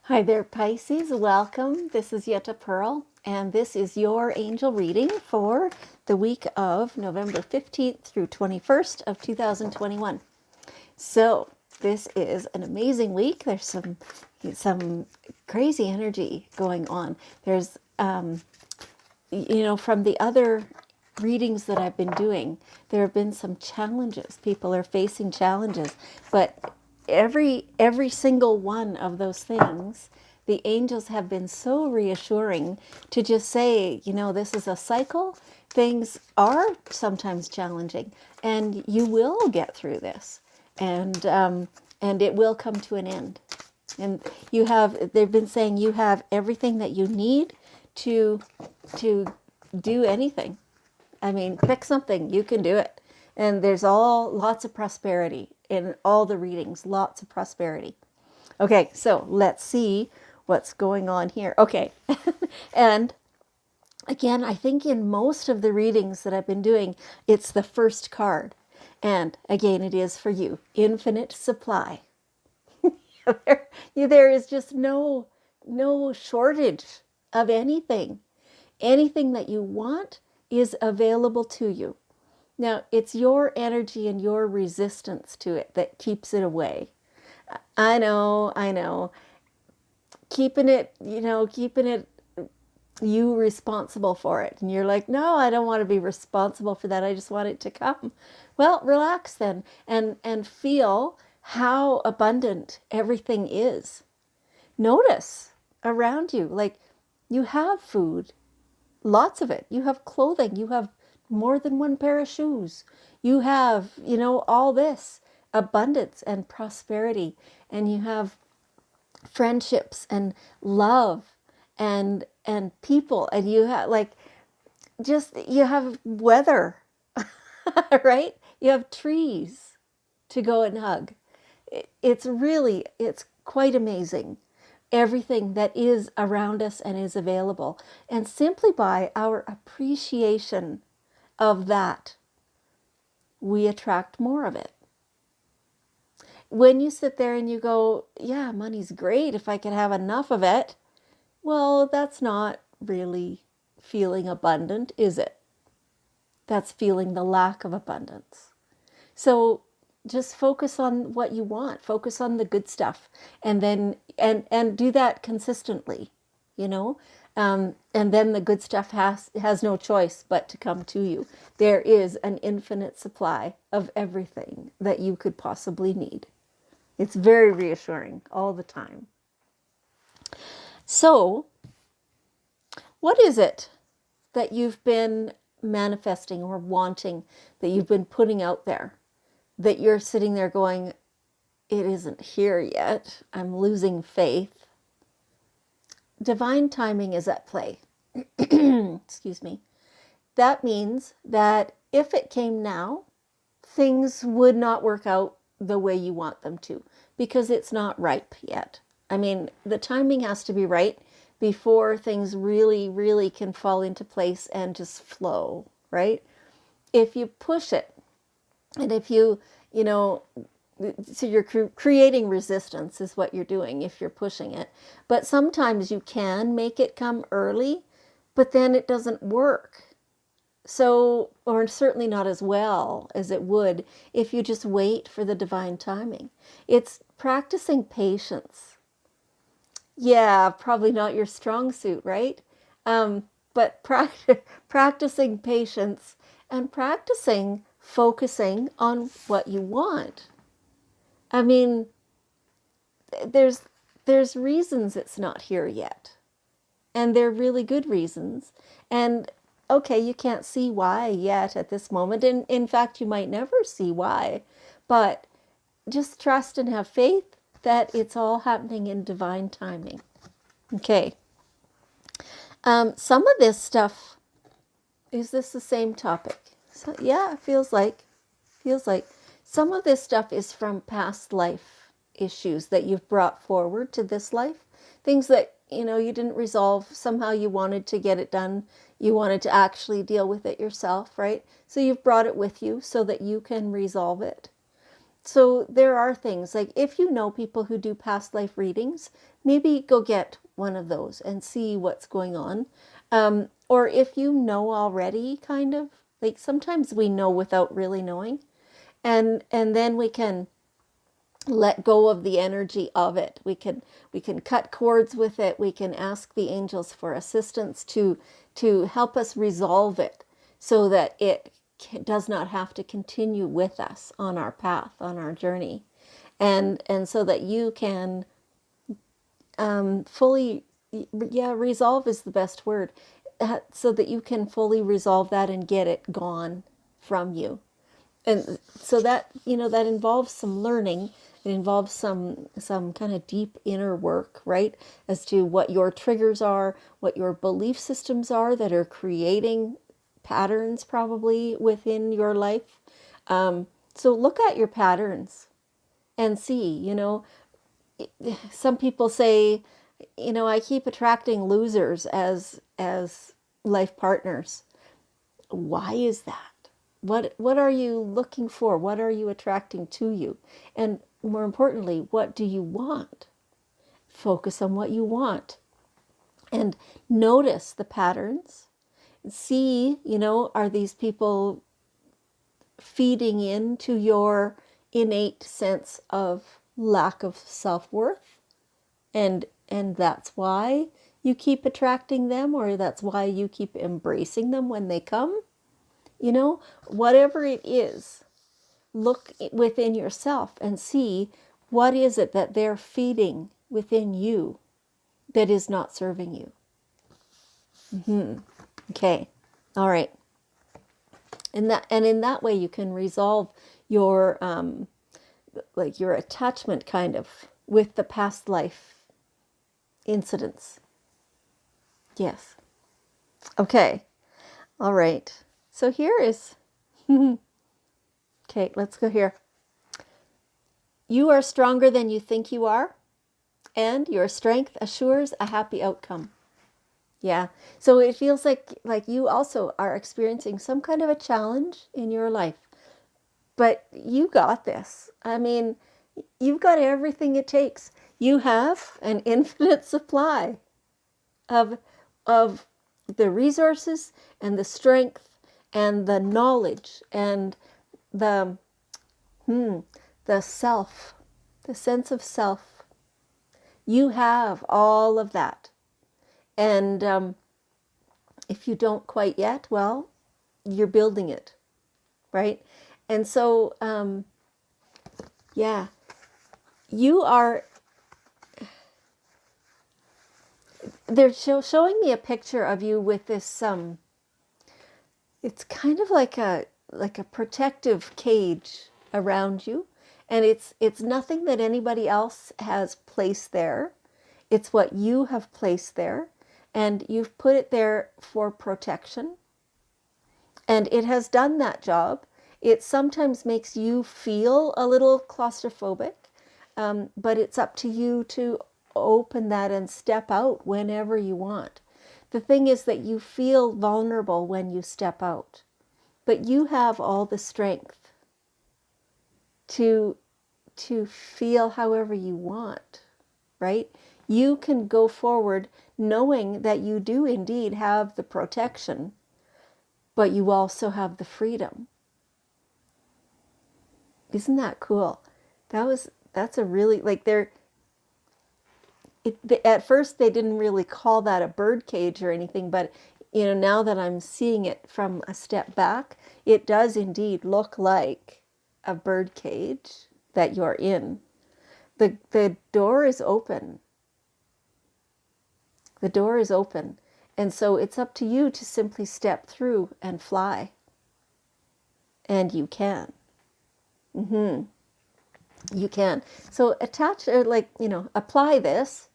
Hi there, Pisces. Welcome. This is Yetta Pearl, and this is your angel reading for the week of November 15th through 21st of 2021. So, this is an amazing week. There's some crazy energy going on. There's from the other readings that I've been doing, there have been some challenges. People are facing challenges, but every single one of those things, the angels have been so reassuring to just say, this is a cycle. Things are sometimes challenging, and you will get through this, and it will come to an end. And they've been saying you have everything that you need to to do anything. I mean, pick something, you can do it. And there's lots of prosperity in all the readings, lots of prosperity. Okay, so let's see what's going on here. Okay. And again, I think in most of the readings that I've been doing, it's the first card. And again, it is for you, infinite supply. There is just no shortage of anything. Anything that you want is available to you. Now, it's your energy and your resistance to it that keeps it away. I know. Keeping it you responsible for it. And you're like, no, I don't want to be responsible for that. I just want it to come. Well, relax then and feel how abundant everything is. Notice around you, like you have food, lots of it. You have clothing. You have more than one pair of shoes. You have, all this abundance and prosperity. And you have friendships and love and people. And you have you have weather, right? You have trees to go and hug. It's quite amazing. Everything that is around us and is available. And simply by our appreciation of that, we attract more of it. When you sit there and you go, yeah, money's great if I could have enough of it, well, that's not really feeling abundant, is it? That's feeling the lack of abundance. So just focus on what you want. Focus on the good stuff, and then and do that consistently, and then the good stuff has no choice but to come to you. There is an infinite supply of everything that you could possibly need. It's very reassuring all the time. So, what is it that you've been manifesting or wanting, that you've been putting out there, that you're sitting there going, it isn't here yet, I'm losing faith? Divine timing is at play. Excuse me. That means that if it came now, things would not work out the way you want them to, because it's not ripe yet. I mean, the timing has to be right before things really, really can fall into place and just flow, right? If you push it, and if so you're creating resistance is what you're doing if you're pushing it. But sometimes you can make it come early, but then it doesn't work. So, or certainly not as well as it would if you just wait for the divine timing. It's practicing patience. Yeah, probably not your strong suit, right? But practicing patience and practicing focusing on what you want. I mean, there's reasons it's not here yet. And they're really good reasons. And okay, you can't see why yet at this moment. And in fact, you might never see why. But just trust and have faith that it's all happening in divine timing. Okay. Some of this stuff, is this the same topic? So, yeah, it feels like some of this stuff is from past life issues that you've brought forward to this life. Things that, you didn't resolve. Somehow you wanted to get it done. You wanted to actually deal with it yourself, right? So you've brought it with you so that you can resolve it. So there are things like, if you know people who do past life readings, maybe go get one of those and see what's going on. Or if you know already, kind of, like sometimes we know without really knowing. And then we can let go of the energy of it. We can cut cords with it. We can ask the angels for assistance to help us resolve it so that it does not have to continue with us on our path, on our journey. And so that you can fully, yeah, resolve is the best word, so that you can fully resolve that and get it gone from you. And so that, that involves some learning. It involves some kind of deep inner work, right, as to what your triggers are, what your belief systems are that are creating patterns probably within your life. So look at your patterns and see, some people say, I keep attracting losers as life partners. Why is that? What are you looking for? What are you attracting to you? And more importantly, what do you want? Focus on what you want and notice the patterns. See, are these people feeding into your innate sense of lack of self-worth? And that's why you keep attracting them, or that's why you keep embracing them when they come? Whatever it is, look within yourself and see what is it that they're feeding within you that is not serving you. Okay. All right. And in that way you can resolve your like your attachment kind of with the past life incidents. Yes. Okay. All right. So here is okay, let's go here. You are stronger than you think you are, and your strength assures a happy outcome. Yeah. So it feels like you also are experiencing some kind of a challenge in your life. But you got this. I mean, you've got everything it takes. You have an infinite supply of of the resources and the strength and the knowledge and the the self, the sense of self. You have all of that. And if you don't quite yet, well, you're building it, right? And so, yeah, you are, they're showing me a picture of you with this, it's kind of like a protective cage around you. And it's nothing that anybody else has placed there. It's what you have placed there. And you've put it there for protection. And it has done that job. It sometimes makes you feel a little claustrophobic, but it's up to you to open that and step out whenever you want. The thing is that you feel vulnerable when you step out, but you have all the strength to feel however you want, right? You can go forward knowing that you do indeed have the protection, but you also have the freedom. Isn't that cool? That's a really, like, at first they didn't really call that a bird cage or anything, but now that I'm seeing it from a step back, it does indeed look like a bird cage that you're in. The door is open. The door is open. And so it's up to you to simply step through and fly. And you can. You can. So attach, or apply this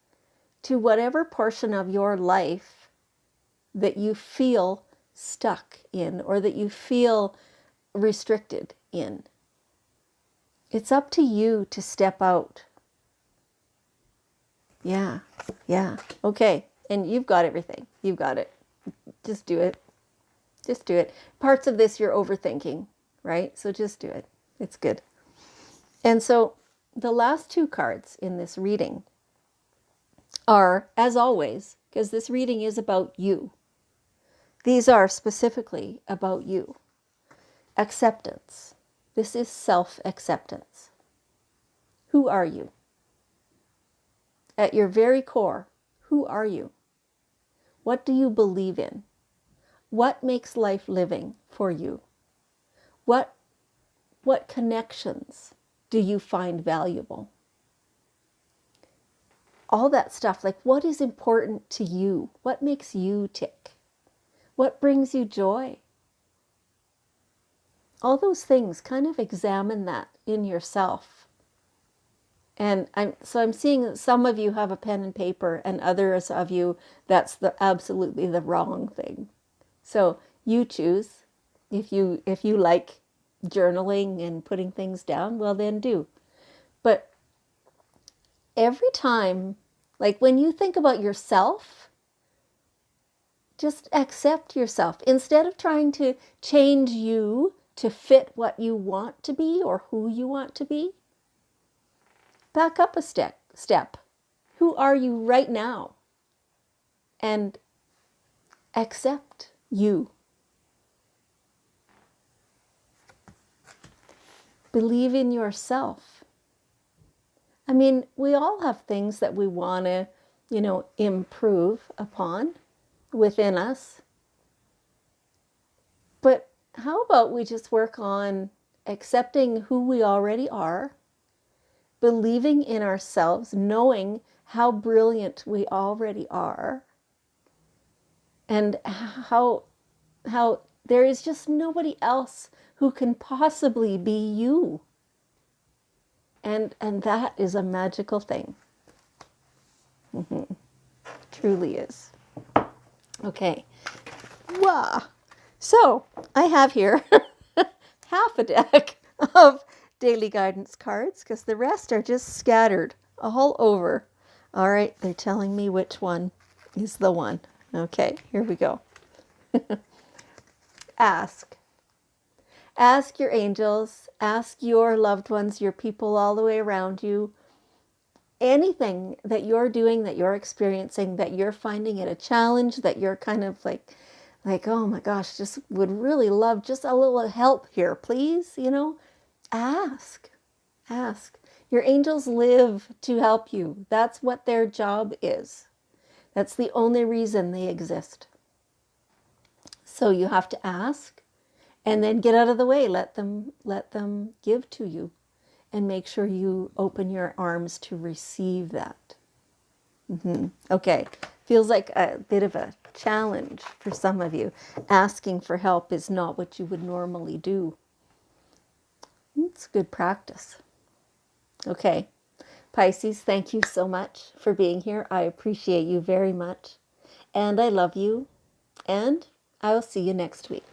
to whatever portion of your life that you feel stuck in or that you feel restricted in. It's up to you to step out. Yeah. Okay. And you've got everything. You've got it. Just do it. Just do it. Parts of this you're overthinking, right? So just do it. It's good. And so the last two cards in this reading are, as always, because this reading is about you, these are specifically about you. Acceptance. This is self-acceptance. Who are you? At your very core, who are you? What do you believe in? What makes life living for you? What connections do you find valuable? All that stuff, like what is important to you? What makes you tick? What brings you joy? All those things, kind of examine that in yourself. And I'm seeing that some of you have a pen and paper, and others of you, that's absolutely the wrong thing. So you choose. If you like journaling and putting things down, well then do. But every time, like when you think about yourself, just accept yourself. Instead of trying to change you to fit what you want to be or who you want to be, back up a step. Who are you right now? And accept you. Believe in yourself. I mean, we all have things that we want to, improve upon within us. But how about we just work on accepting who we already are, believing in ourselves, knowing how brilliant we already are, and how there is just nobody else who can possibly be you. And that is a magical thing. Truly is. Okay. Wow. So I have here half a deck of daily guidance cards because the rest are just scattered all over. All right, they're telling me which one is the one. Okay, here we go. Ask. Ask your angels, ask your loved ones, your people all the way around you, anything that you're doing, that you're experiencing, that you're finding it a challenge, that you're kind of like, oh my gosh, just would really love just a little help here, please, ask. Your angels live to help you. That's what their job is. That's the only reason they exist. So you have to ask and then get out of the way. Let them give to you and make sure you open your arms to receive that. Okay, feels like a bit of a challenge for some of you. Asking for help is not what you would normally do. It's good practice. Okay, Pisces, thank you so much for being here. I appreciate you very much. And I love you. And I'll see you next week.